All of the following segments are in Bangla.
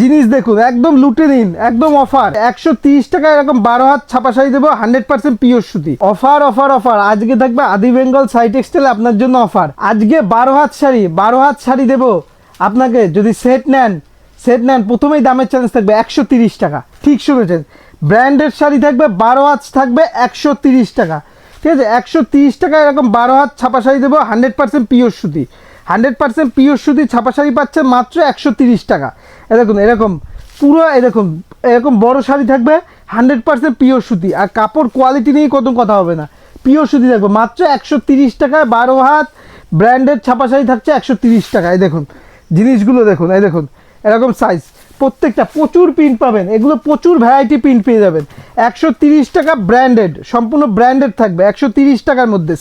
জিনিস দেখুন একদম লুটে নিন, একদম অফার 130 টাকা এরকম 12 হাত ছাপা শাড়ি দেবো 100% পিওর সুতি। অফার অফার অফার আজকে থাকবে আদি বেঙ্গল সাই টেক্সটাইল আপনার জন্য অফার। আজকে 12 হাত শাড়ি দেবো আপনাকে, যদি সেট নেন প্রথমেই দামের চ্যালেঞ্জ থাকবে 130 টাকা। ঠিক শুনেছেন, ব্র্যান্ডেড শাড়ি থাকবে 12 হাত থাকবে 130 টাকা। ঠিক আছে, 130 টাকা এরকম 12 হাত ছাপা শাড়ি দেবো 100% পিওর সুতি। 100% পিওর সুতি ছাপা শাড়ি পাচ্ছেন মাত্র 130 টাকা। দেখুন এরকম পুরো দেখুন এরকম বড় শাড়ি থাকবে 100% পিওর সুতি, আর কাপড় কোয়ালিটি নিয়ে কত কথা হবে না, পিওর সুতি থাকবে মাত্র 130 টাকায়। 12 হাত ব্র্যান্ডেড ছাপা শাড়ি থাকছে 130 টাকায়। দেখুন জিনিসগুলো দেখুন, দেখুন এরকম সাইজ, প্রত্যেকটা প্রচুর প্রিন্ট পাবেন, এগুলো প্রচুর ভ্যারাইটি প্রিন্ট পেয়ে যাবেন। 130 টাকা ব্র্যান্ডেড, সম্পূর্ণ ব্র্যান্ডেড থাকবে 130 টাকার মধ্যে।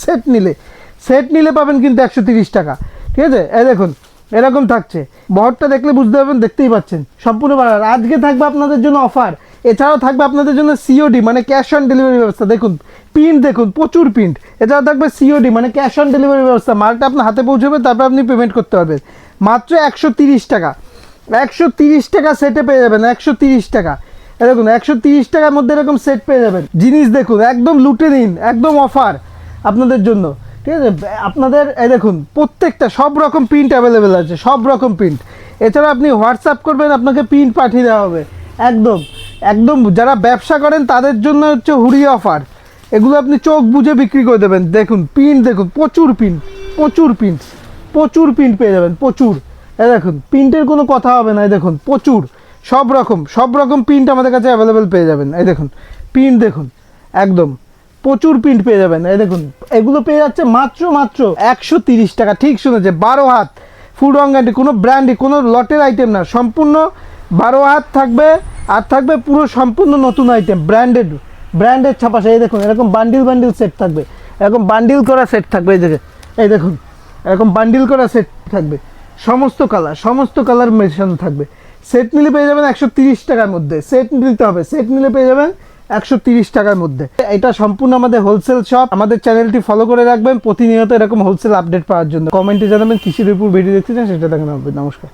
সেট নিলে পাবেন কিন্তু 130 টাকা। ঠিক আছে, দেখুন এরকম থাকছে, বহরটা দেখলে বুঝতে পারবেন, দেখতেই পাচ্ছেন সম্পূর্ণ বাড়ার। আজকে থাকবে আপনাদের জন্য অফার, এছাড়াও থাকবে আপনাদের জন্য সিওডি মানে ক্যাশ অন ডেলিভারি ব্যবস্থা। দেখুন প্রিন্ট দেখুন, প্রচুর প্রিন্ট। এছাড়াও থাকবে সিওডি মানে ক্যাশ অন ডেলিভারি ব্যবস্থা, মালটা আপনার হাতে পৌঁছবে, তারপর আপনি পেমেন্ট করতে পারবেন মাত্র 130 টাকা। 130 টাকা সেটে পেয়ে যাবেন, 130 টাকা। দেখুন 130 টাকার মধ্যে এরকম সেট পেয়ে যাবেন। জিনিস দেখুন একদম লুটে নিন, একদম অফার আপনাদের জন্য। ঠিক আছে, আপনাদের দেখুন প্রত্যেকটা সব রকম প্রিন্ট অ্যাভেলেবেল আছে, সব রকম প্রিন্ট। এছাড়া আপনি হোয়াটসঅ্যাপ করবেন, আপনাকে প্রিন্ট পাঠিয়ে দেওয়া হবে। একদম একদম যারা ব্যবসা করেন তাদের জন্য হচ্ছে হুড়ি অফার, এগুলো আপনি চোখ বুঝে বিক্রি করে দেবেন। দেখুন প্রিন্ট দেখুন, প্রচুর প্রিন্ট পেয়ে যাবেন, প্রচুর। দেখুন প্রিন্টের কোনো কথা হবে না, দেখুন প্রচুর সব রকম প্রিন্ট আমাদের কাছে অ্যাভেলেবেল পেয়ে যাবেন। দেখুন প্রিন্ট দেখুন, একদম প্রচুর প্রিন্ট পেয়ে যাবেন। দেখুন এগুলো পেয়ে যাচ্ছে মাত্র 130 টাকা। ঠিক শুনেছে, 12 হাত ফুল রং গ্যারান্টি, কোনো ব্র্যান্ডই কোনো লটের আইটেম না, সম্পূর্ণ 12 হাত থাকবে। আর থাকবে পুরো সম্পূর্ণ নতুন আইটেম, ব্র্যান্ডেড ছাপা শাড়ি। দেখুন এরকম বান্ডিল সেট থাকবে, এরকম বান্ডিল করা সেট থাকবে। এই দেখুন এরকম বান্ডিল করা সেট থাকবে, সমস্ত কালার মেশানো থাকবে। সেট নিলে পেয়ে যাবেন 130 টাকার মধ্যে। সেট নিতে হবে, সেট নিলে পেয়ে যাবেন 130 টাকার মধ্যে। এটা সম্পূর্ণ আমাদের হোলসেল শপ। আমাদের চ্যানেলটি ফলো করে রাখবেন প্রতিনিয়ত এরকম হোলসেল আপডেট পাওয়ার জন্য। কমেন্টে জানাবেন কিসের উপর ভিডিও দেখতে চান, সেটা দেখানো হবে। নমস্কার।